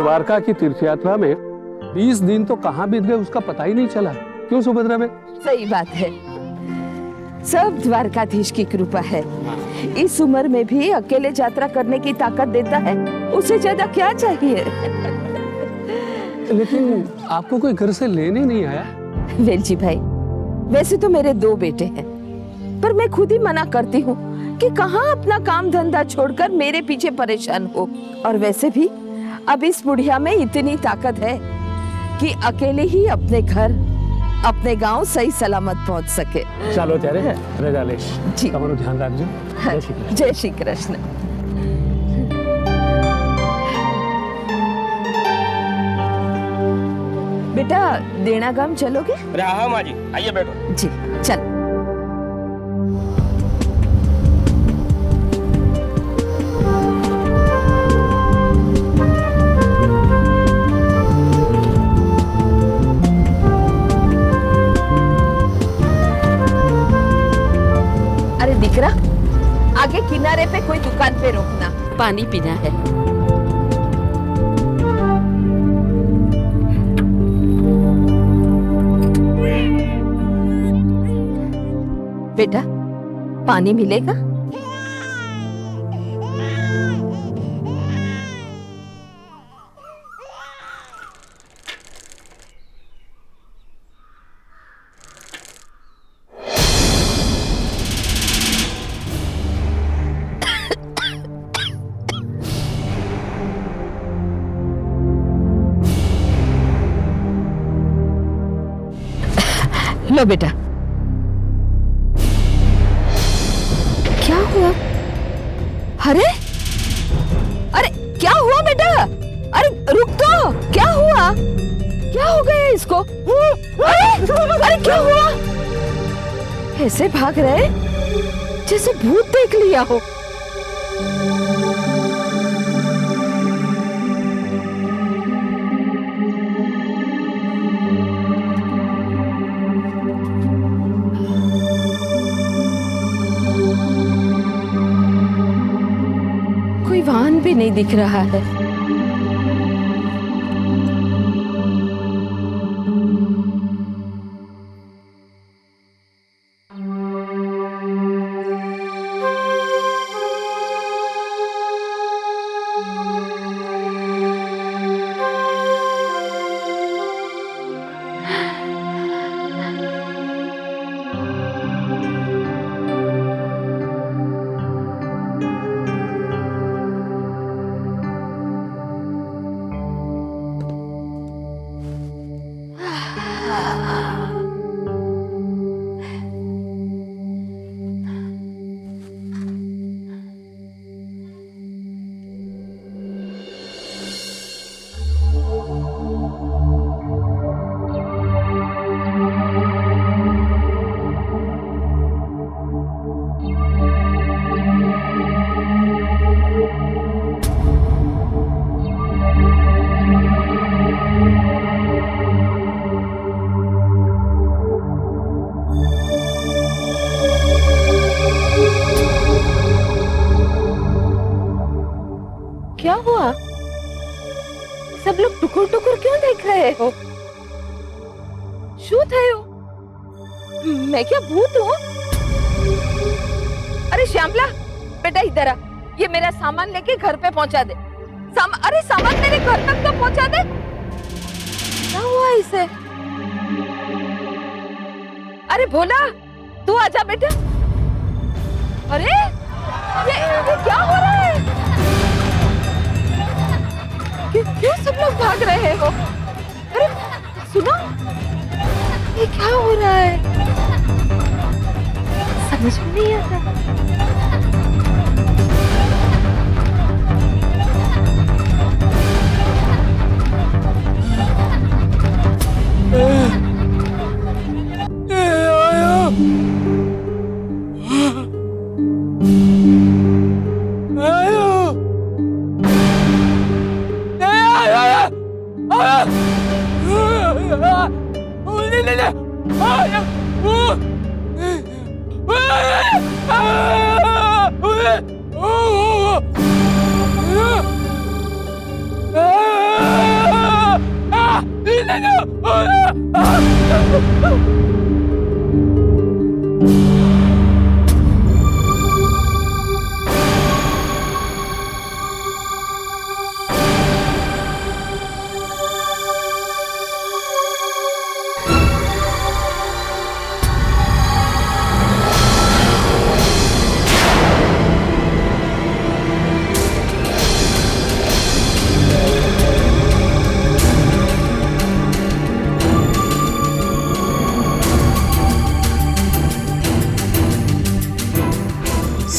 द्वारका की तीर्थ यात्रा में 20 दिन तो कहाँ बीत गए उसका पता ही नहीं चला। क्यों सुभद्रा बे? सही बात है, सब द्वारकाधीश की कृपा है। इस उम्र में भी अकेले यात्रा करने की ताकत देता है, उसे ज्यादा क्या चाहिए। लेकिन आपको कोई घर से लेने नहीं आया? वेलजी भाई, वैसे तो मेरे 2 बेटे हैं, पर मैं खुद ही मना करती हूँ कि कहाँ अपना काम धंधा छोड़कर मेरे पीछे परेशान हो। और वैसे भी अब इस बुढ़िया में इतनी ताकत है कि अकेले ही अपने घर, अपने गांव सही सलामत पहुंच सके। चलो त्यारे रजालेश जी, तुम्हारा ध्यान रखजो। जय श्री कृष्ण। बेटा देना गांव चलोगे? अरे हाँ माँ जी, आइए बैठो। जी चल। अरे दिकरा, आगे किनारे पे कोई दुकान पे रोकना, पानी पीना है। बेटा पानी मिलेगा? लो बेटा। क्या हुआ? अरे अरे क्या हुआ बेटा? अरे रुक तो, क्या हुआ? क्या हो गया इसको? अरे क्या हुआ? ऐसे भाग रहे जैसे भूत देख लिया हो। कोई वाहन भी नहीं दिख रहा है। क्या हुआ? सब लोग टुकुर टुकुर क्यों देख रहे हो? शू थे हो? मैं क्या भूत हूँ? अरे श्यामला बेटा इधर आ, ये मेरा सामान लेके घर पे पहुंचा दे। अरे सामान मेरे घर तक तो पहुंचा दे। क्या हुआ इसे? अरे भोला तू आजा बेटा। अरे ये क्या हो रहा है? क्यों सब लोग भाग रहे हो? अरे सुनो, ये क्या हो रहा है? समझ में नहीं आता।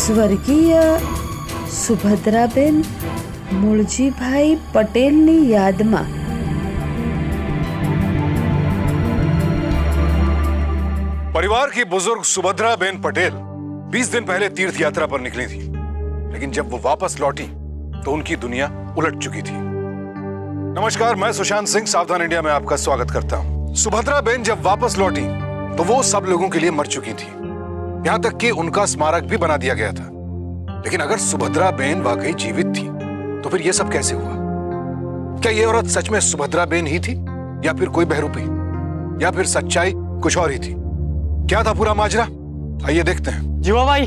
સ્વર્ગીય સુભદ્રાબેન મૂળજીભાઈ પટેલની યાદમાં परिवार की बुजुर्ग सुभद्रा बेन पटेल 20 दिन पहले तीर्थ यात्रा पर निकली थी, लेकिन जब वो वापस लौटी तो उनकी दुनिया उलट चुकी थी। नमस्कार, मैं सुशांत सिंह सावधान इंडिया में आपका स्वागत करता हूं। सुभद्रा बेन जब वापस लौटी तो वो सब लोगों के लिए मर चुकी थी, यहां तक कि उनका स्मारक भी बना दिया गया था। लेकिन अगर सुभद्रा बेन वाकई जीवित थी तो फिर यह सब कैसे हुआ? क्या ये औरत सच में सुभद्रा बेन ही थी, या फिर कोई बहरूपी, या फिर सच्चाई कुछ और ही थी? क्या था पूरा माजरा, आइए देखते हैं। जीवा भाई,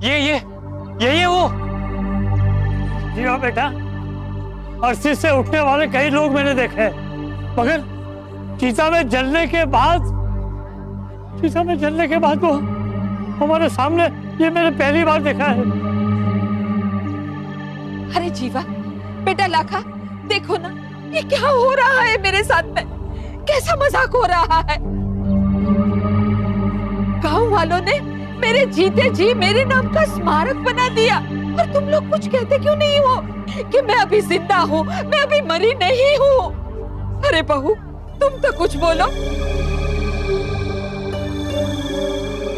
ये वो। जीवा बेटा, अर्थी से उठने वाले कई लोग मैंने देखे हैं, मगर चिता में जलने के बाद वो हमारे सामने ये मैंने पहली बार देखा है। अरे जीवा बेटा, लाखा देखो ना, ये क्या हो रहा है मेरे साथ में? कैसा मजाक हो रहा है? गांव वालों ने मेरे जीते जी मेरे नाम का स्मारक बना दिया, और तुम लोग कुछ कहते क्यों नहीं हो कि मैं अभी जिंदा हूँ, मैं अभी मरी नहीं हूँ? अरे बहू, तुम तो कुछ बोलो।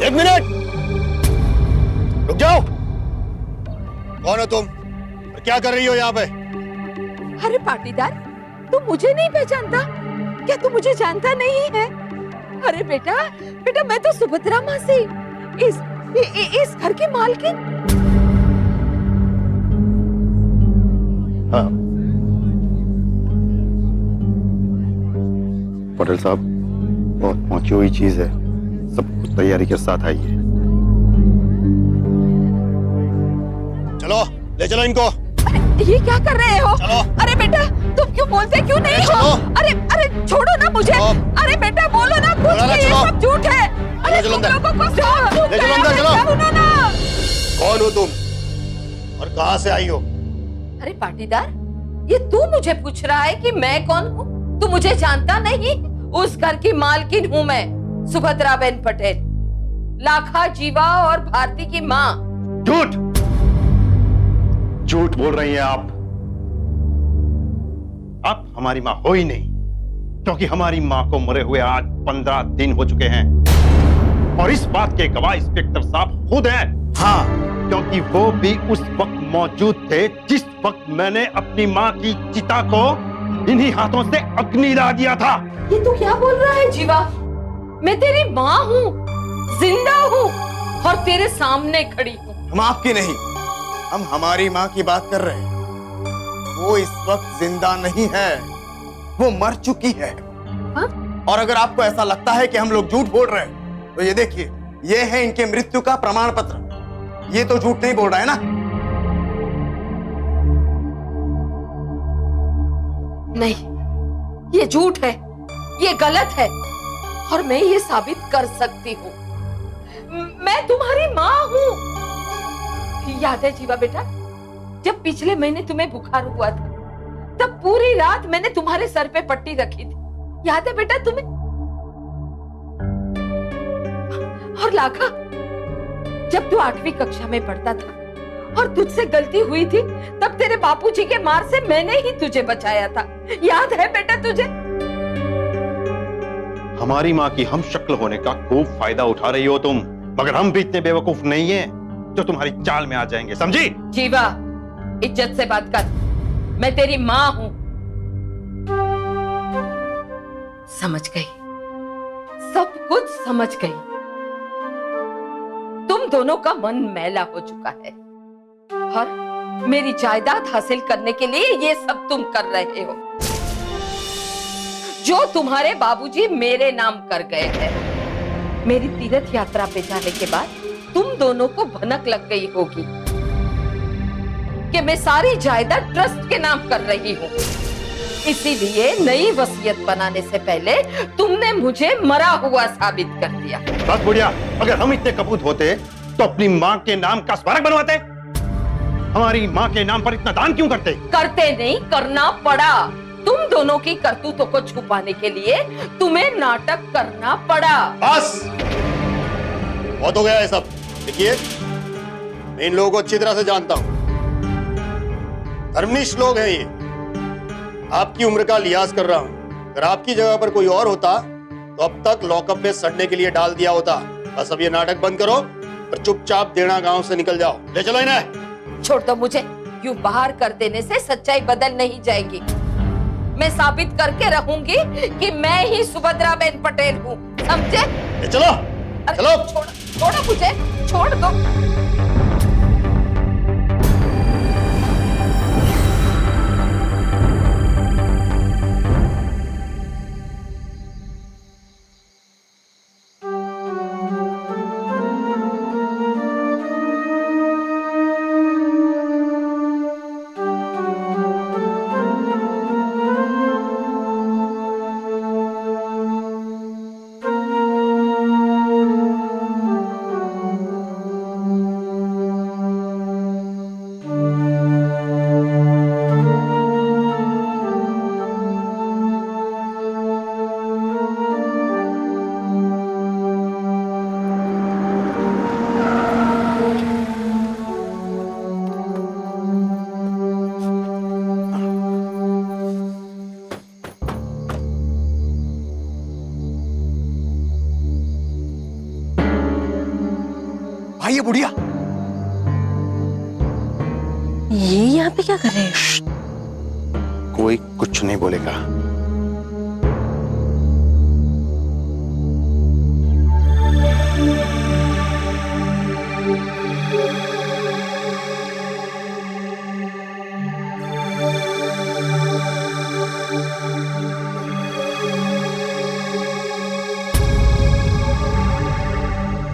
एक मिनट रुक जाओ। कौन हो तुम और क्या कर रही हो यहाँ पे? अरे पाटीदार, तुम मुझे नहीं पहचानता क्या? तू मुझे जानता नहीं है? अरे बेटा, मैं तो सुभद्रा मासी, इस घर की मालकिन। हाँ। पटेल साहब, बहुत पहुंची हुई चीज है, सब कुछ तैयारी के साथ आइए। चलो, ले चलो इनको। ये क्या कर रहे हो? चलो। अरे बेटा, तुम क्यों बोलते क्यों नहीं हो? अरे छोड़ो ना मुझे। अरे बेटा बोलो ना कुछ, कि ये सब झूठ है। अरे तुम लोगों को सब झूठ है ना। कौन हो तुम और कहां से आई हो? अरे पाटीदार, ये तू मुझे पूछ रहा है कि मैं कौन हूँ? तू मुझे जानता नहीं? उस घर की मालकिन हूँ मैं, सुभद्रा बेन पटेल, लाखा, जीवा और भारती की माँ। झूठ बोल रही हैं आप हमारी माँ हो ही नहीं, क्योंकि हमारी माँ को मरे हुए आज 15 दिन हो चुके हैं, और इस बात के गवाह इंस्पेक्टर साहब खुद हैं। हाँ, क्योंकि वो भी उस वक्त मौजूद थे जिस वक्त मैंने अपनी माँ की चिता को इन्हीं हाथों से अग्नि लगा दिया था। ये तू क्या बोल रहा है जीवा? मैं तेरी माँ हूँ, जिंदा हूँ और तेरे सामने खड़ी हूँ। हम आपकी नहीं, हम हमारी माँ की बात कर रहे हैं। वो इस वक्त जिंदा नहीं है, वो मर चुकी है। हा? और अगर आपको ऐसा लगता है कि हम लोग झूठ बोल रहे हैं, तो ये देखिए, ये है इनके मृत्यु का प्रमाण पत्र। ये तो झूठ नहीं बोल रहा है ना? नहीं, ये झूठ है, ये गलत है, और मैं ये साबित कर सकती हूँ। मैं तुम्हारी माँ हूँ। याद है जीवा बेटा, जब पिछले महीने तुम्हें बुखार हुआ था, तब पूरी रात मैंने तुम्हारे सर पे पट्टी रखी थी। याद है बेटा तुम्हें? और लाखा, जब तू 8वीं कक्षा में पढ़ता था और तुझसे गलती हुई थी, तब तेरे बापूजी के मार से मैंने ही तुझे बचाया था। याद है बेटा तुझे? हमारी माँ की हम शक्ल होने का खूब फायदा उठा रही हो तुम, मगर हम भी इतने बेवकूफ नहीं हैं जो तुम्हारी चाल में आ जाएंगे, समझी? जीवा, इज्जत से बात कर, मैं तेरी माँ हूं। समझ गई, सब कुछ समझ गई। तुम दोनों का मन मैला हो चुका है, और मेरी जायदाद हासिल करने के लिए ये सब तुम कर रहे हो। जो तुम्हारे बाबूजी मेरे नाम कर गए हैं। मेरी तीर्थ यात्रा पे जाने के बाद तुम दोनों को भनक लग गई होगी कि मैं सारी जायदाद ट्रस्ट के नाम कर रही हूँ। इसीलिए नई वसीयत बनाने से पहले तुमने मुझे मरा हुआ साबित कर दिया। बस बुढ़िया, अगर हम इतने कपूत होते तो अपनी माँ के नाम का स्मारक बनवाते। हमारी माँ के नाम पर इतना दान क्यों करते? करते नहीं, करना पड़ा। तुम दोनों की करतूतों को छुपाने के लिए तुम्हें नाटक करना पड़ा। बस बहुत हो गया है सब। देखिए, मैं इन लोगों को अच्छी तरह से जानता हूं। धर्मनिष्ठ लोग हैं ये। आपकी उम्र का लिहाज कर रहा हूं। अगर आपकी जगह पर कोई और होता तो अब तक लॉकअप में सड़ने के लिए डाल दिया होता। बस अब ये नाटक बंद करो और चुपचाप देना गांव से निकल जाओ। ले चलो इन्हें। छोड़ दो मुझे। यूं बाहर कर देने से सच्चाई बदल नहीं जाएगी। मैं साबित करके रहूंगी कि मैं ही सुभद्रा बेन पटेल हूँ, समझे? ले चलो। चलो। छोड़ो मुझे, छोड़ दो। भाई ये बुढ़िया, ये यहाँ पे क्या कर रहे हैं? कोई कुछ नहीं बोलेगा।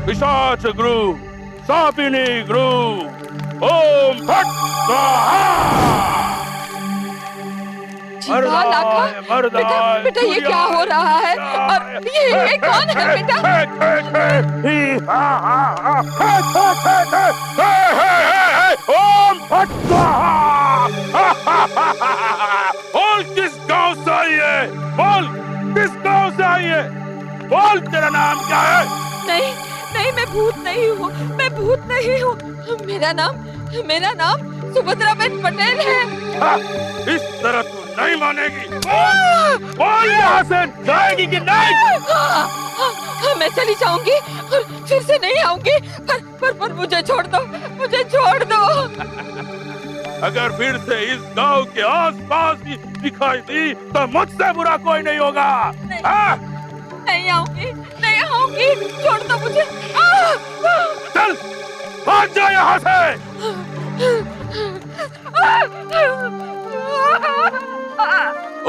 पिशाच गुरु, सापिनी गुरु, ओम फट स्वाहा। बेटा, बेटा ये क्या हो रहा है? और ये कौन है बेटा? ओम फट स्वाहा। बोल किस गांव से आई है? बोल किस गांव से आई है? बोल तेरा नाम क्या है? नहीं नहीं, मैं भूत नहीं हूँ, मैं भूत नहीं हूँ। मेरा नाम सुभद्रा बेन पटेल है। इस तरह तू नहीं मानेगी। बोल यहाँ से जाएगी कि नहीं? मैं चली जाऊंगी और फिर से नहीं आऊंगी, पर मुझे छोड़ दो, मुझे छोड़ दो। अगर फिर से इस गांव के आसपास भी दिखाई दी तो मुझसे बुरा कोई नहीं होगा। नहीं आऊंगी, नहीं आऊंगी, छोड़ दो मुझे। चल भाग जा यहाँ से।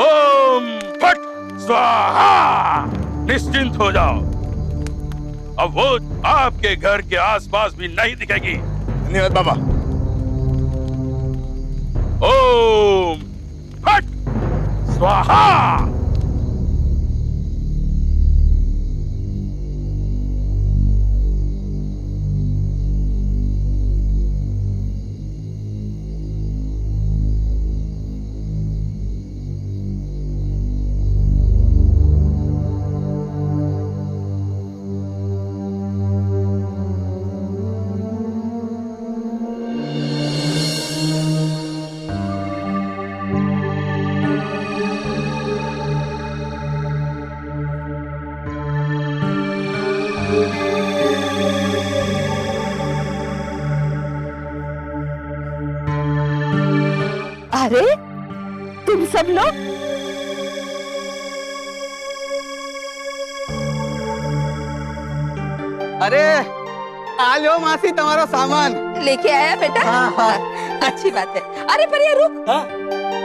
ओम फट स्वाहा। निश्चिंत हो जाओ, अब वो आपके घर के आसपास भी नहीं दिखेगी। धन्यवाद बाबा। ओम फट स्वाहा। अरे तुम सब लोग अरे आ लो मासी तुम्हारा सामान। लेके आया बेटा? हाँ, हाँ। अच्छी बात है। अरे पर ये रुक,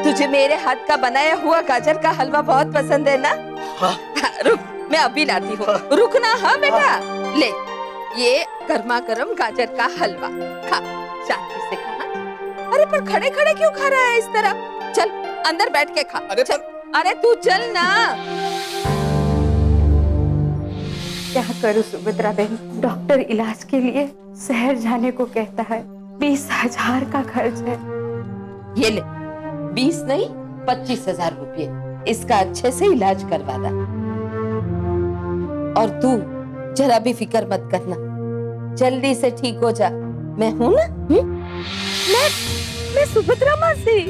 तुझे मेरे हाथ का बनाया हुआ गाजर का हलवा बहुत पसंद है ना? हाँ, रुक, मैं अभी लाती हूँ। रुकना हाँ बेटा। ले, ये गर्मा गर्म गाजर का हलवा खा, शांति से खा। अरे पर खड़े खड़े क्यों खा रहा है इस तरह? चल अंदर बैठ के खा। अरे चल, अरे तू चल ना। क्या करूं सुभद्रा बहन, डॉक्टर इलाज के लिए शहर जाने को कहता है। 20,000 का खर्च है। ये ले, 20 नहीं 25,000 रुपये, इसका अच्छे से इलाज करवा दा। और तू जरा भी फिक्र मत करना, जल्दी से ठीक हो जा। मैं हूं ना? मैं सुभद्रा मासी।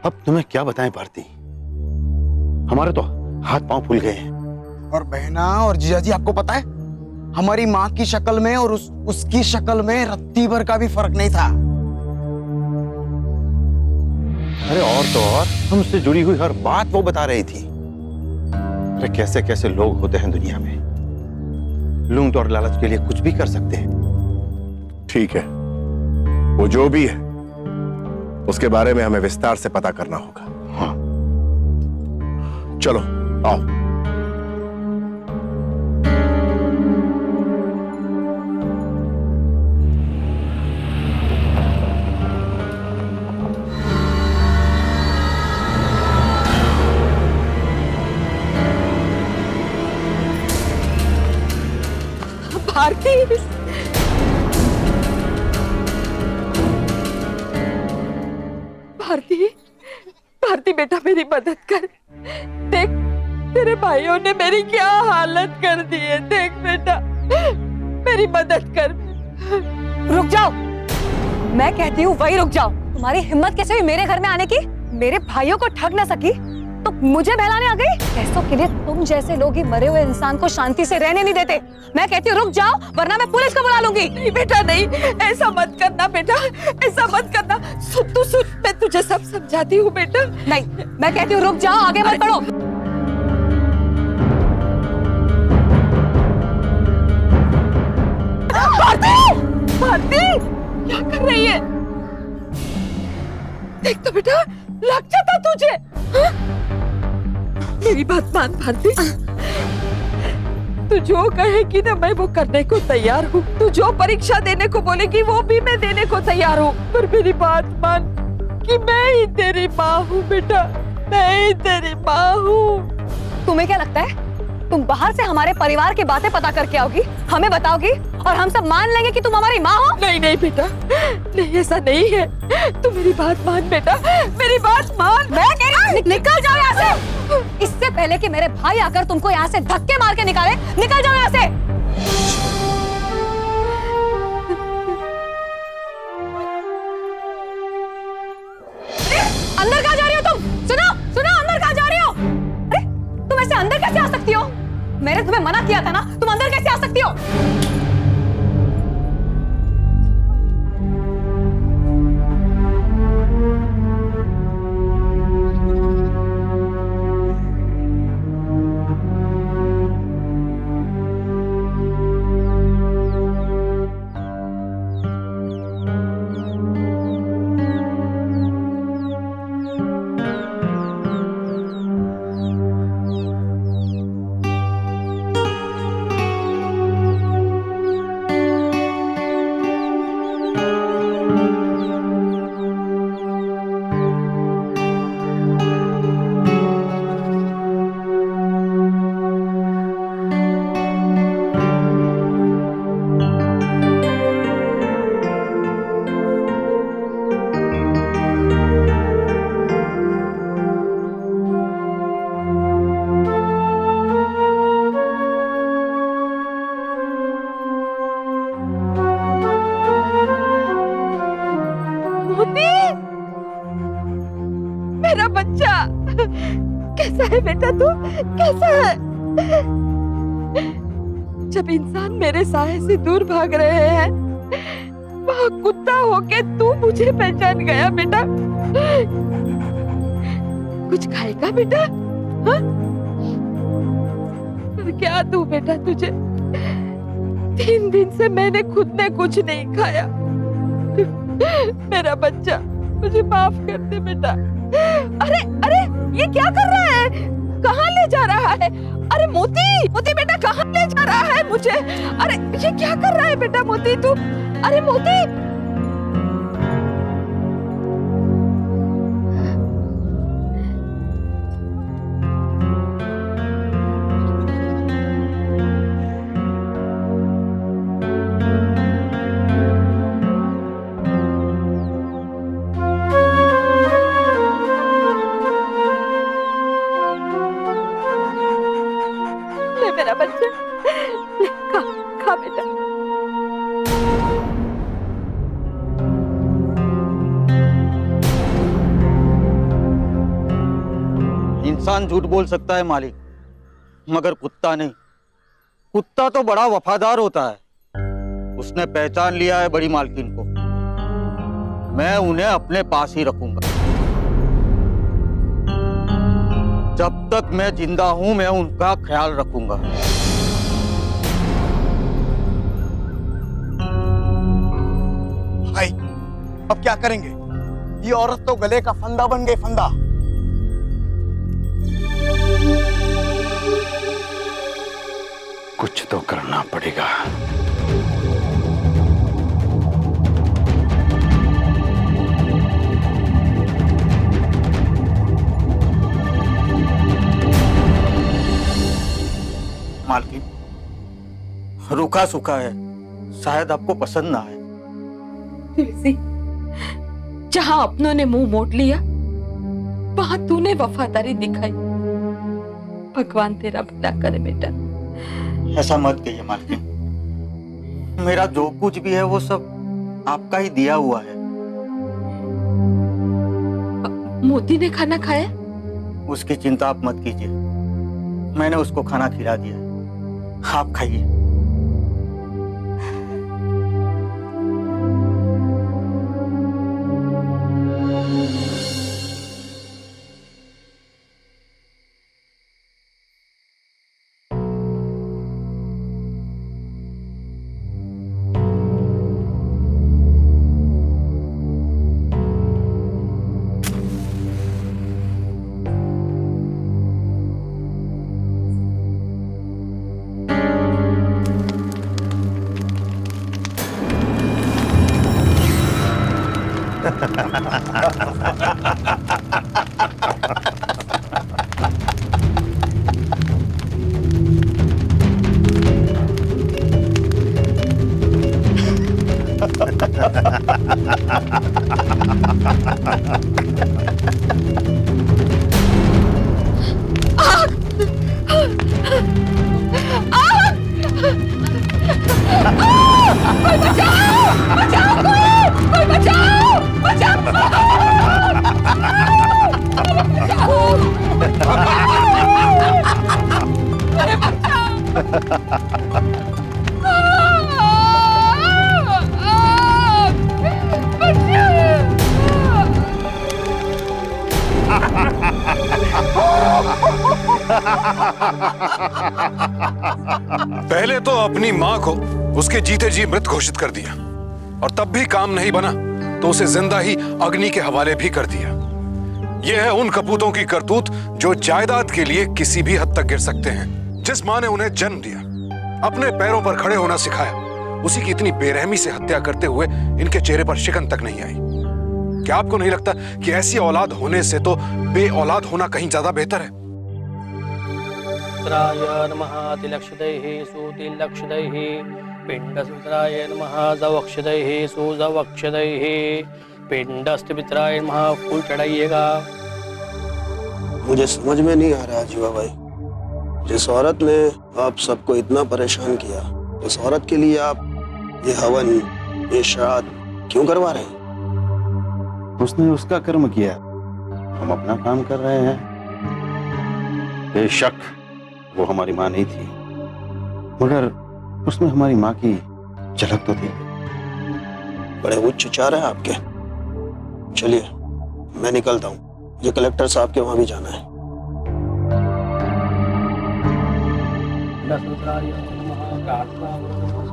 अब तुम्हें क्या बताएं भारती, हमारे तो हाथ पांव फूल गए हैं। और बहना और जीजा जी, आपको पता है हमारी माँ की शक्ल में और उसकी शक्ल में रत्ती भर का भी फर्क नहीं था। अरे और तो और हमसे जुड़ी हुई हर बात वो बता रही थी। अरे कैसे कैसे लोग होते हैं दुनिया में, लूट और लालच के लिए कुछ भी कर सकते हैं। ठीक है, वो जो भी है उसके बारे में हमें विस्तार से पता करना होगा। हाँ, चलो आओ। भारती, भारती, भारती बेटा मेरी मदद कर। देख तेरे भाइयों ने मेरी क्या हालत कर दी है। देख बेटा मेरी मदद कर। रुक जाओ, मैं कहती हूँ वही रुक जाओ। तुम्हारी हिम्मत कैसे हुई मेरे घर में आने की? मेरे भाइयों को ठग ना सकी तो मुझे बहलाने आ गई? पैसों के लिए तुम जैसे लोग ही मरे हुए इंसान को शांति से रहने नहीं देते। मैं कहती हूँ रुक जाओ, वरना मैं पुलिस को बुला लूंगी। नहीं बेटा नहीं, ऐसा मत करना बेटा, ऐसा मत करना। सुन तू सुन, मैं तुझे सब समझाती हूँ बेटा। नहीं, मैं कहती हूँ रुक जाओ, आगे मत बढ़ो। भारती, भारती क्या कर रही है? देख तो बेटा लग जाता तुझे। हाँ? मेरी बात मान भारती, तू जो कहेगी ना मैं वो करने को तैयार हूँ। तू जो परीक्षा देने को बोलेगी वो भी मैं देने को तैयार हूँ। पर मेरी बात मान कि मैं ही तेरी माँ हूँ बेटा, मैं ही तेरी माँ हूँ। तुम्हें क्या लगता है तुम बाहर से हमारे परिवार की बातें पता करके आओगी, हमें बताओगी और हम सब मान लेंगे कि तुम हमारी माँ हो? नहीं नहीं बेटा, नहीं ऐसा नहीं है। तू मेरी बात मान बेटा, मेरी बात मान। मैं कह रही हूँ निकल जाओ यहाँ से। इससे पहले कि मेरे भाई आकर तुमको यहाँ से धक्के मार के निकाले, निकल जाओ यहाँ से। अंदर कहाँ जा रही हो तुम? सुनो सुनो, अंदर कहाँ जा रही हो? अरे तुम ऐसे अंदर कैसे आ सकती हो? मैंने तुम्हें मना किया था ना, तुम अंदर कैसे आ सकती हो? मेरा बच्चा कैसा है बेटा? तू कैसा है? जब इंसान मेरे साए से दूर भाग रहे हैं, वह कुत्ता होके तू मुझे पहचान गया बेटा। कुछ खाएगा बेटा? हाँ? और क्या दूं बेटा तुझे? 3 दिन से मैंने खुद ने कुछ नहीं खाया। मेरा बच्चा, मुझे माफ कर दे बेटा। अरे अरे ये क्या कर रहा है? कहाँ ले जा रहा है? अरे मोती, मोती बेटा कहाँ ले जा रहा है मुझे? अरे ये क्या कर रहा है बेटा मोती तू? अरे मोती, ले मेरा बच्चा, ले खा खा बेटा। इंसान झूठ बोल सकता है मालिक, मगर कुत्ता नहीं। कुत्ता तो बड़ा वफादार होता है। उसने पहचान लिया है बड़ी मालकिन को। मैं उन्हें अपने पास ही रखूंगा। जब तक मैं जिंदा हूं मैं उनका ख्याल रखूंगा। भाई अब क्या करेंगे? ये औरत तो गले का फंदा बन गई, फंदा। कुछ तो करना पड़ेगा। मालकिन, रूखा सूखा है, शायद आपको पसंद ना आए। तुलसी, जहां अपनों ने मुंह मोड़ लिया वहां तूने वफादारी दिखाई। भगवान तेरा भला करे बेटा। ऐसा मत कहिए मालकिन, मेरा जो कुछ भी है वो सब आपका ही दिया हुआ है। मोती ने खाना खाया? उसकी चिंता आप मत कीजिए, मैंने उसको खाना खिला दिया। आप खाइए। पहले तो अपनी मां को उसके जीते जी मृत घोषित कर दिया, और तब भी काम नहीं बना तो उसे जिंदा ही अग्नि के हवाले भी कर दिया। यह है उन कपूतों की करतूत जो जायदाद के लिए किसी भी हद तक गिर सकते हैं। जिस मां ने उन्हें जन्म दिया, अपने पैरों पर खड़े होना सिखाया, उसी की इतनी बेरहमी से हत्या करते हुए इनके चेहरे पर शिकन तक नहीं आई। क्या आपको नहीं लगता कि ऐसी औलाद होने से तो बे औलाद होना कहीं ज्यादा बेहतर है? सूत्राय नमः तिलक्षदैः सुतिलक्षदैः पिण्डसूत्राय नमः जवक्षदैः सुजवक्षदैः पिण्डस्थिपित्राय नमः। फूल चढ़ाइएगा। मुझे समझ में नहीं आ रहा जीवा भाई, जिस औरत ने आप सबको इतना परेशान किया, उस औरत के लिए आप ये हवन, ये श्राद्ध क्यों करवा रहे हैं? उसने उसका कर्म किया, हम अपना काम कर रहे हैं। बेशक वो हमारी माँ नहीं थी, मगर उसमें हमारी माँ की झलक तो थी। बड़े उच्च विचार हैं आपके। चलिए मैं निकलता हूँ, ये कलेक्टर साहब के वहां भी जाना है। सूत्राय नमः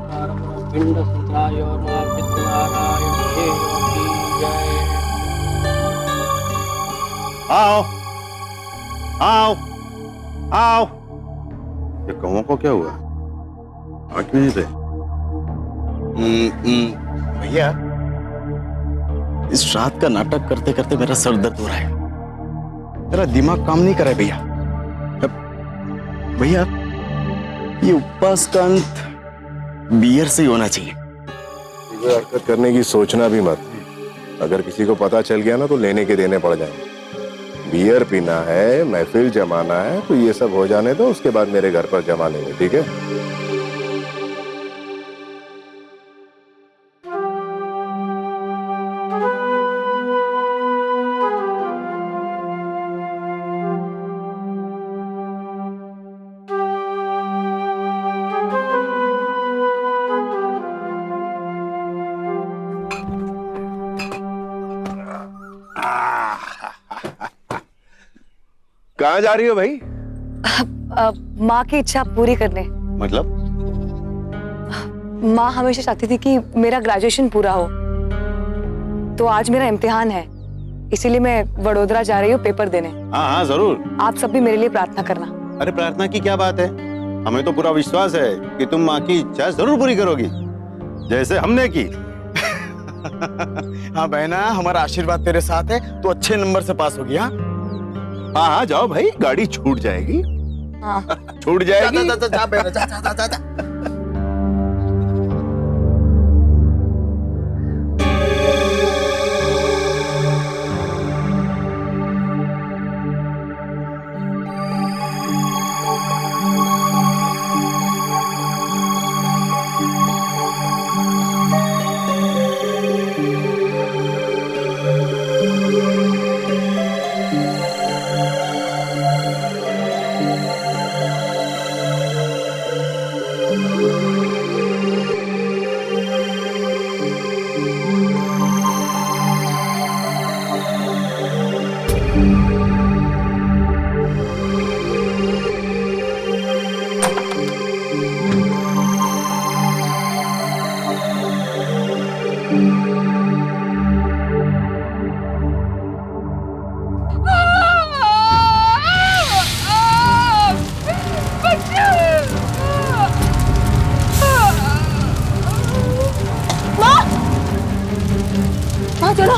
पिंड संतराय और मां पितृनारायण देव की जय। आओ आओ आओ। ये कौओं को क्या हुआ? आ क्यों नहीं रहे? भैया, इस रात का नाटक करते करते मेरा सर दर्द हो रहा है। मेरा दिमाग काम नहीं कर रहा है भैया। भैया, ये उपवास का अंत बियर से ही होना चाहिए। ये हरकत करने की सोचना भी मत। अगर किसी को पता चल गया ना तो लेने के देने पड़ जाएंगे। बियर पीना है, महफिल जमाना है, तो ये सब हो जाने दो, उसके बाद मेरे घर पर जमा लेंगे, ठीक है? कहाँ जा रही हो भाई? माँ की इच्छा पूरी करने। मतलब? माँ हमेशा चाहती थी कि मेरा ग्रेजुएशन पूरा हो, तो आज मेरा इम्तिहान है, इसीलिए मैं वडोदरा जा रही हूँ पेपर देने। हाँ हाँ जरूर। आप सब भी मेरे लिए प्रार्थना करना। अरे प्रार्थना की क्या बात है, हमें तो पूरा विश्वास है कि तुम माँ की इच्छा जरूर पूरी करोगी, जैसे हमने की। हाँ बहना, हमारा आशीर्वाद तेरे साथ है, तो अच्छे नंबर से पास होगी। हाँ हाँ हाँ जाओ भाई, गाड़ी छूट जाएगी। हाँ। छूट जाएगी। जा बहना, जा जा जा जा। माँ चलो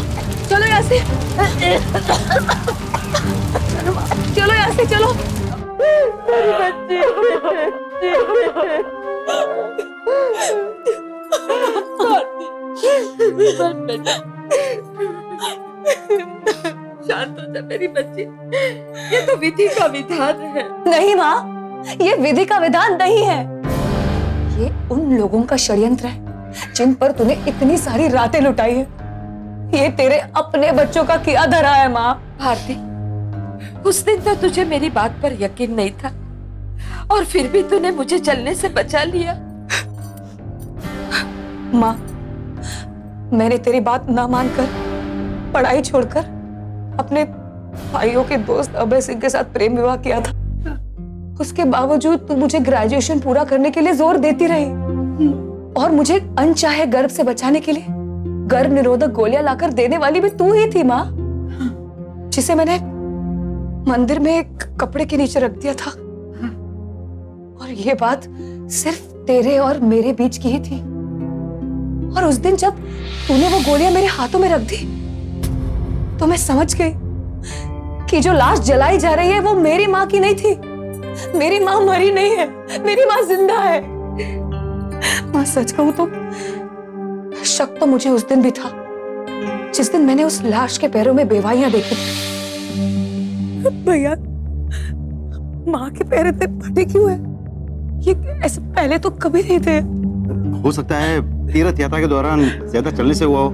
चलो यहाँ से, चलो यहाँ से चलो। मेरी बच्ची, शांत हो जा मेरी बच्ची, ये तो विधि का विधान है। नहीं माँ, ये विधि का विधान नहीं है, ये उन लोगों का षड्यंत्र है जिन पर तूने इतनी सारी रातें लुटाई है। ये तेरे अपने बच्चों का किया धरा है माँ। भारती, उस दिन तो तुझे मेरी बात पर यकीन नहीं था और फिर भी तूने मुझे जलने से बचा लिया। माँ, मैंने तेरी बात ना मानकर पढ़ाई छोड़कर अपने भाइयों के दोस्त अभय सिंह के साथ प्रेम विवाह किया था। उसके बावजूद तू मुझे ग्रेजुएशन पूरा करने के लिए जोर देती रही और मुझे अनचाहे गर्भ से बचाने के लिए गर्भ निरोधक गोलियां लाकर देने वाली भी तू ही थी माँ, जिसे मैंने मंदिर में एक कपड़े के नीचे रख दिया था। और ये बात सिर्फ तेरे और मेरे बीच की ही थी। और उस दिन जब तूने वो गोलियां मेरे हाथों में रख दी तो मैं समझ गई कि जो लाश जलाई जा रही है वो मेरी माँ की नहीं थी। मेरी माँ मरी नहीं है, मेरी माँ जिंदा है। माँ सच कहूं तो शक तो मुझे उस दिन भी था जिस दिन मैंने उस लाश के पैरों में बेवाइयां देखी थी। भैया, माँ के पैर इतने फटे क्यों है? ये ऐसे पहले तो कभी नहीं थे। हो सकता है तीर्थ यात्रा के दौरान ज्यादा चलने से हुआ हो,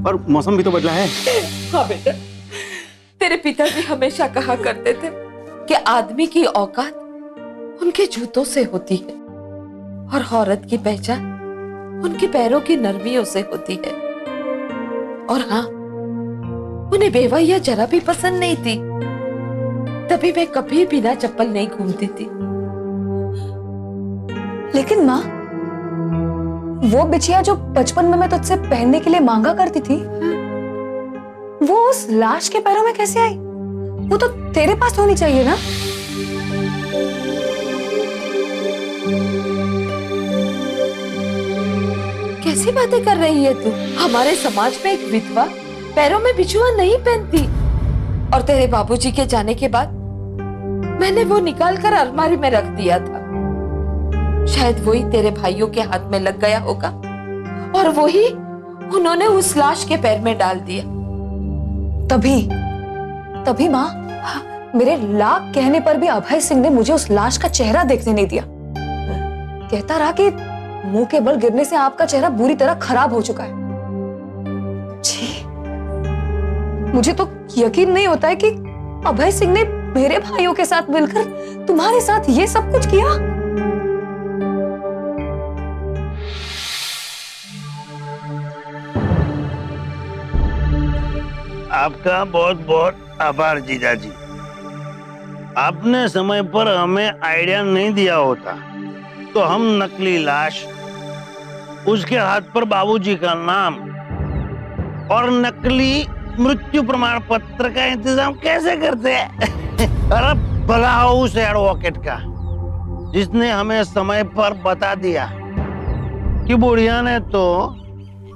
और मौसम भी तो बदला है। हाँ बेटा, तेरे पिताजी हमेशा कहा करते थे कि आदमी की औकात उनके जूतों से होती है और औरत की पहचान उनके पैरों की नरमियों से होती है। और हाँ, उन्हें बेवैया जरा भी पसंद नहीं थी, तभी मैं कभी बिना चप्पल नहीं घूमती थी। लेकिन माँ, वो बिछिया जो बचपन में मैं तुझसे पहनने के लिए मांगा करती थी, वो उस लाश के पैरों में कैसे आई? वो तो तेरे पास होनी चाहिए ना। कैसी बातें कर रही है तू? हमारे समाज में एक विधवा पैरों में बिछुआ नहीं पहनती। और तेरे बाबूजी के जाने के बाद मैंने वो निकाल कर अलमारी में रख दिया था। शायद वही तेरे भाइयों के हाथ में लग गया होगा और वही उन्होंने उस लाश के पैर में डाल दिया। तभी माँ, मेरे लाख कहने पर भी अभय सिंह ने मुझे उस लाश का चेहरा देखने नहीं दिया। कहता रहा कि मुंह के बल गिरने से आपका चेहरा बुरी तरह खराब हो चुका है। छी, मुझे तो यकीन नहीं होता है कि अभय सिंह ने मेरे भाइयों के साथ मिलकर तुम्हारे साथ ये सब कुछ किया। आपका बहुत बहुत आभार जीजा जी। आपने समय पर हमें आइडिया नहीं दिया होता तो हम नकली लाश, उसके हाथ पर बाबूजी का नाम और नकली मृत्यु प्रमाण पत्र का इंतजाम कैसे करते हैं? अरे भला हो उस एडवोकेट का जिसने हमें समय पर बता दिया कि बुढ़िया ने तो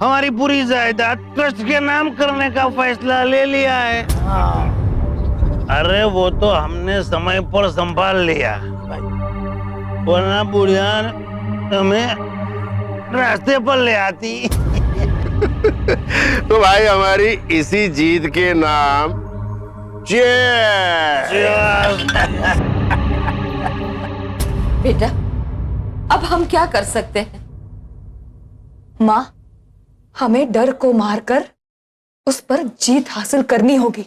हमारी पूरी जायदाद ट्रस्ट के नाम करने का फैसला ले लिया है। अरे वो तो हमने समय पर संभाल लिया, वरना बुढ़िया हमें रास्ते पर ले आती। तो भाई हमारी इसी जीत के नाम बेटा, अब हम क्या कर सकते हैं? माँ, हमें डर को मारकर उस पर जीत हासिल करनी होगी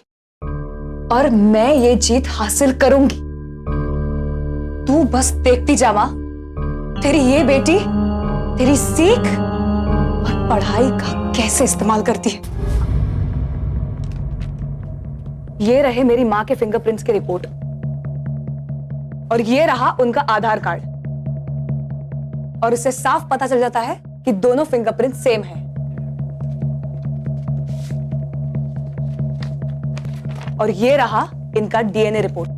और मैं ये जीत हासिल करूंगी। तू बस देखती जा माँ, तेरी ये बेटी तेरी सीख और पढ़ाई का कैसे इस्तेमाल करती है। ये रहे मेरी माँ के फिंगरप्रिंट्स की रिपोर्ट और ये रहा उनका आधार कार्ड, और इससे साफ पता चल जाता है कि दोनों फिंगरप्रिंट सेम हैं। और ये रहा इनका डीएनए रिपोर्ट।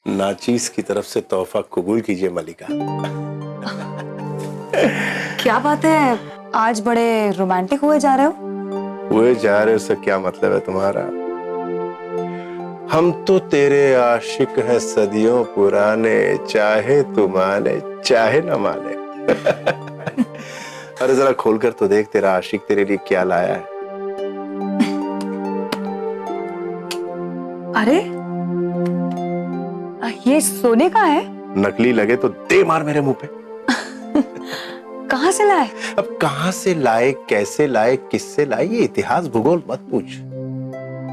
नाचीज की तरफ से तोहफा कबूल कीजिए मलिका। क्या बात है, आज बड़े रोमांटिक हुए जा रहे हो? हुए जा रहे हो से क्या मतलब है तुम्हारा? हम तो तेरे आशिक हैं सदियों पुराने, चाहे तू माने चाहे न माने। अरे जरा खोलकर तो देख, तेरा आशिक तेरे लिए क्या लाया है। अरे ये सोने का है? नकली लगे तो दे मार मेरे मुंह पे। कहां से लाए? अब कहां से लाए, कैसे लाए, किससे लाए, ये इतिहास भूगोल मत पूछ।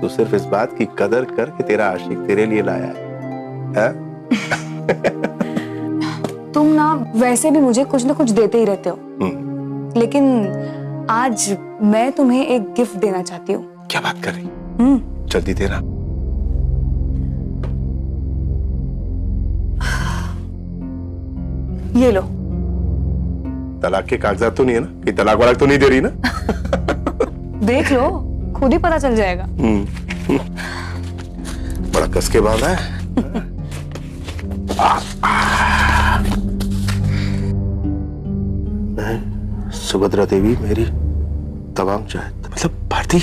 तू सिर्फ इस बात की कदर कर कि तेरा आशिक तेरे लिए लाया है। तुम ना वैसे भी मुझे कुछ ना कुछ देते ही रहते हो, लेकिन आज मैं तुम्हें एक गिफ्ट देना चाहती हूँ। क्या बात कर रही? जल्दी देना। ये लो। तलाक के कागजात तो नहीं है ना? कि तलाक वलाक तो नहीं दे रही ना? देख लो, खुद ही पता चल जाएगा। बड़ा कस के बांधा है। सुभद्रा देवी मेरी तमाम चाहत, मतलब भारती,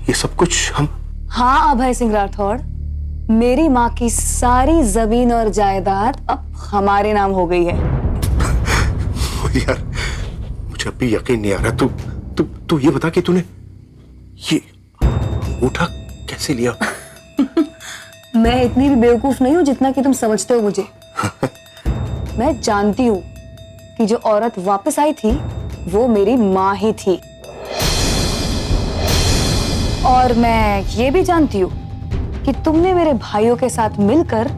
ये सब कुछ हम। हाँ अभय सिंह राठौड़, मेरी माँ की सारी जमीन और जायदाद अब हमारे नाम हो गई है। यार मुझे अभी यकीन नहीं आ रहा। तू ये बता कि तूने ये अंगूठा कैसे लिया? मैं इतनी भी बेवकूफ नहीं हूँ जितना कि तुम समझते हो मुझे। मैं जानती हूँ कि जो औरत वापस आई थी वो मेरी माँ ही थी, और मैं ये भी जानती हूँ कि तुमने मेरे भाइयों के साथ मिलकर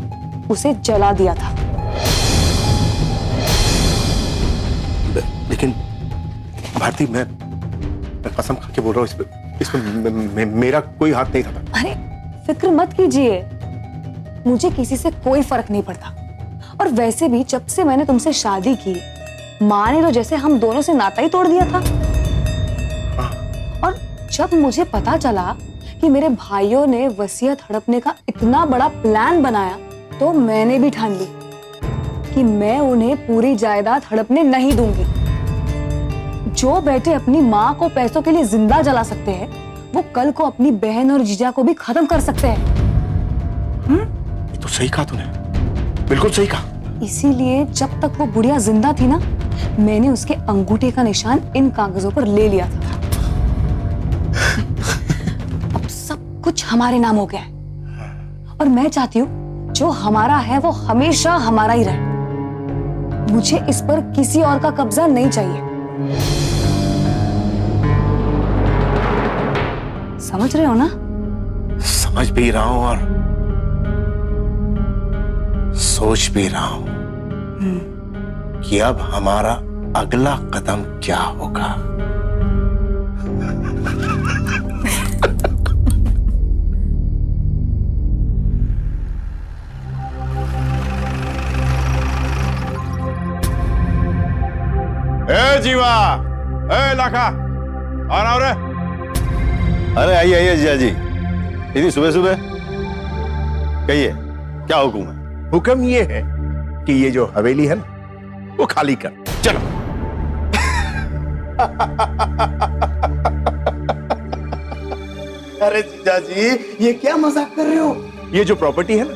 उसे जला दिया था। लेकिन भारती, मैं कसम खा के बोल रहा हूँ, इसमें मेरा कोई हाथ नहीं था। अरे फिक्र मत कीजिए, मुझे किसी से कोई फर्क नहीं पड़ता। और वैसे भी जब से मैंने तुमसे शादी की, माँ ने तो जैसे हम दोनों से नाता ही तोड़ दिया था। और जब मुझे पता चला कि मेरे भाइयों ने वसीयत हड़पने का इतना बड़ा प्लान बनाया, तो मैंने भी ठान ली कि मैं उन्हें पूरी जायदाद हड़पने नहीं दूंगी। जो बेटे अपनी माँ को पैसों के लिए जिंदा जला सकते हैं, वो कल को अपनी बहन और जीजा को भी खत्म कर सकते हैं। ये तो सही कहा तूने, बिल्कुल सही कहा। इसीलिए जब तक वो बुढ़िया जिंदा थी ना, मैंने उसके अंगूठे का निशान इन कागजों पर ले लिया था। अब सब कुछ हमारे नाम हो गया है, और मैं चाहती हूँ जो हमारा है वो हमेशा हमारा ही रहे। मुझे इस पर किसी और का कब्जा नहीं चाहिए। समझ रहे हो ना? समझ भी रहा हूं और सोच भी रहा हूं कि अब हमारा अगला कदम क्या होगा। ए जीवा, ए लाखा, और आओ रे। अरे आइए आइए जीजा जी, इतनी सुबह सुबह कहिए, क्या हुक्म है? हुक्म ये है कि ये जो हवेली है ना, वो खाली कर। चलो। अरे जीजा जी, ये क्या मजाक कर रहे हो? ये जो प्रॉपर्टी है ना,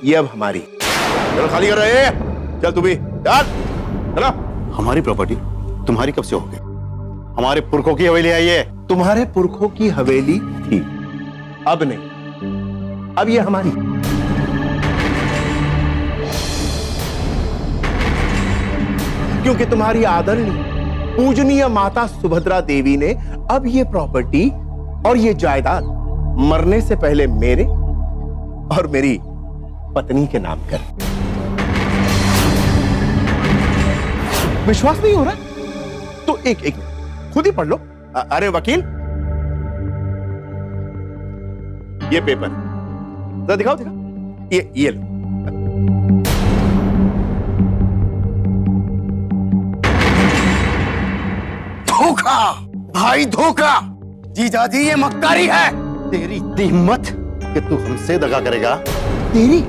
ये अब हमारी। चलो खाली कर रहे हैं। चल तू भी चल। चलो। हमारी प्रॉपर्टी तुम्हारी कब से हो गई? हमारे पुरखों की हवेली है ये। तुम्हारे पुरखों की हवेली थी, अब नहीं, अब ये हमारी। क्योंकि तुम्हारी आदरणीय पूजनीय माता सुभद्रा देवी ने अब ये प्रॉपर्टी और ये जायदाद मरने से पहले मेरे और मेरी पत्नी के नाम कर। विश्वास नहीं हो रहा तो एक खुद ही पढ़ लो। अरे वकील, ये पेपर जरा दिखाओ, ये लो। धोखा भाई, धोखा। जीजा जी ये मक्कारी है। तेरी हिम्मत कि तू हमसे दगा करेगा? तेरी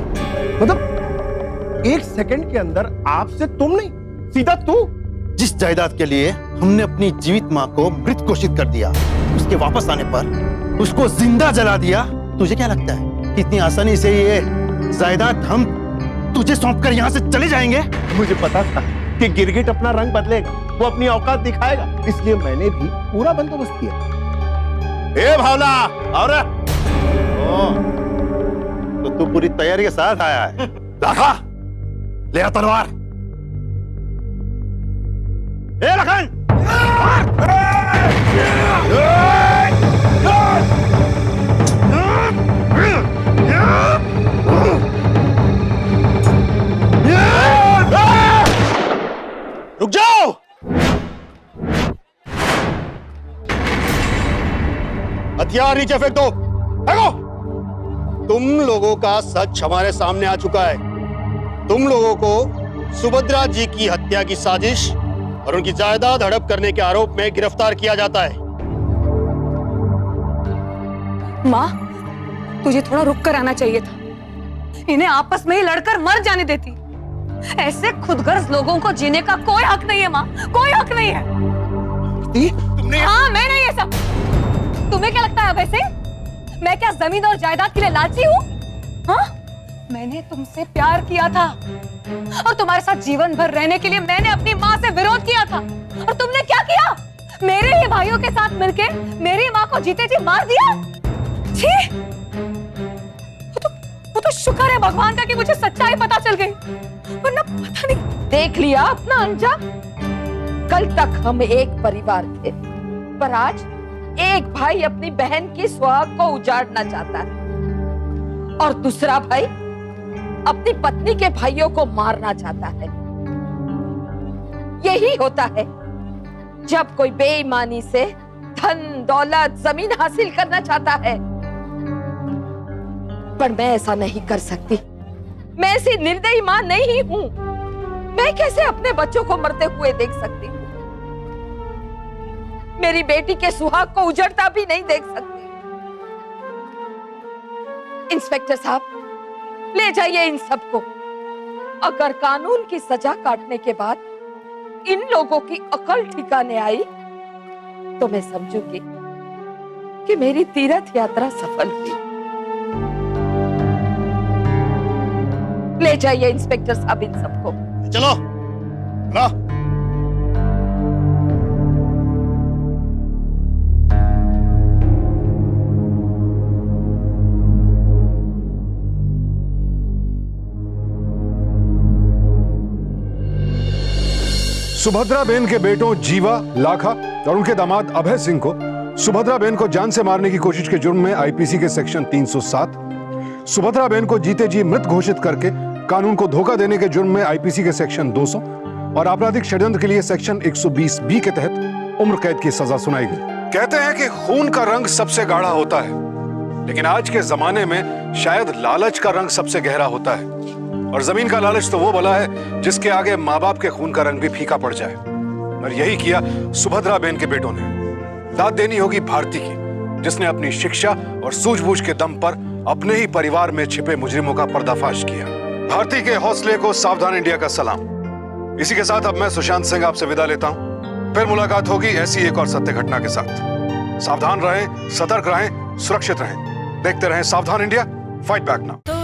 मतलब एक सेकंड के अंदर आपसे तुम नहीं, सीधा तू। जिस जायदाद के लिए हमने अपनी जीवित मां को मृत घोषित कर दिया, उसके वापस आने पर उसको जिंदा जला दिया। तुझे क्या लगता है कि इतनी आसानी से ये जायदाद हम तुझे सौंपकर यहाँ से चले जाएंगे? मुझे पता था कि गिरगिट अपना रंग बदलेगा, वो अपनी औकात दिखाएगा, इसलिए मैंने भी पूरा बंदोबस्त किया। ए भावला, और तो तू पूरी तैयारी के साथ आया है। लाखा, ले आ तलवार। ए लखन, रुक जाओ। हथियार नीचे फेंक दो। फेंको। तुम लोगों का सच हमारे सामने आ चुका है। तुम लोगों को सुभद्रा जी की हत्या की साजिश और उनकी जायदाद हड़प करने के आरोप में गिरफ्तार किया जाता है। माँ, तुझे थोड़ा रुक कर आना चाहिए था। इन्हें आपस में ही लड़कर मर जाने देती। ऐसे खुदगर्ज लोगों को जीने का कोई हक नहीं है माँ, कोई हक नहीं है। तुमने हाँ, मैं नहीं ये सब। तुम्हें क्या लगता है वैसे? मैं क्या जमीन और जायदाद के लिए लालची हूँ? हाँ? मैंने तुमसे प्यार किया था और तुम्हारे साथ जीवन भर रहने के लिए मैंने अपनी माँ से विरोध किया था, और तुमने क्या किया? मेरे ही भाइयों के साथ मिलके मेरी माँ को जीते जी मार दिया। छी! वो तो शुक्र है भगवान का कि मुझे सच्चाई पता चल गई, वरना पता नहीं। देख लिया अपना अंजाम। कल तक हम एक परिवार थे, पर आज एक भाई अपनी बहन की सुहाग को उजाड़ना चाहता है, और दूसरा भाई अपनी पत्नी के भाइयों को मारना चाहता है। यही होता है जब कोई बेईमानी से धन दौलत जमीन हासिल करना चाहता है। पर मैं ऐसा नहीं कर सकती। मैं ऐसी निर्दयी मां नहीं हूं। मैं कैसे अपने बच्चों को मरते हुए देख सकती हूं? मेरी बेटी के सुहाग को उजड़ता भी नहीं देख सकती। इंस्पेक्टर साहब, ले जाइए इन सबको। अगर कानून की सजा काटने के बाद इन लोगों की अकल ठिकाने आई तो मैं समझूंगी कि मेरी तीर्थ यात्रा सफल हुई। ले जाइए इंस्पेक्टर साहब इन सबको। चलो ला। सुभद्रा बेन के बेटों जीवा, लाखा और उनके दामाद अभय सिंह को सुभद्रा बेन को जान से मारने की कोशिश के जुर्म में आईपीसी के सेक्शन 307, सुभद्रा बेन को जीते जी मृत घोषित करके कानून को धोखा देने के जुर्म में आईपीसी के सेक्शन 200 और आपराधिक षड्यंत्र के लिए सेक्शन 120 बी के तहत उम्र कैद की सजा सुनाई गई। कहते हैं कि खून का रंग सबसे गाढ़ा होता है, लेकिन आज के जमाने में शायद लालच का रंग सबसे गहरा होता है। और जमीन का लालच तो वो बला है जिसके आगे माँ बाप के खून का रंग भी फीका पड़ जाए। और यही किया सुभद्रा बेन के बेटों ने। दाद देनी होगी भारती की, जिसने अपनी शिक्षा और सूझबूझ के दम पर अपने ही परिवार में छिपे मुजरिमों का पर्दाफाश किया। भारती के हौसले को सावधान इंडिया का सलाम। इसी के साथ अब मैं सुशांत सिंह आपसे विदा लेता हूं। फिर मुलाकात होगी ऐसी एक और सत्य घटना के साथ। सावधान रहें, सतर्क रहें, सुरक्षित रहें। देखते रहें सावधान इंडिया, फाइट बैक नाउ।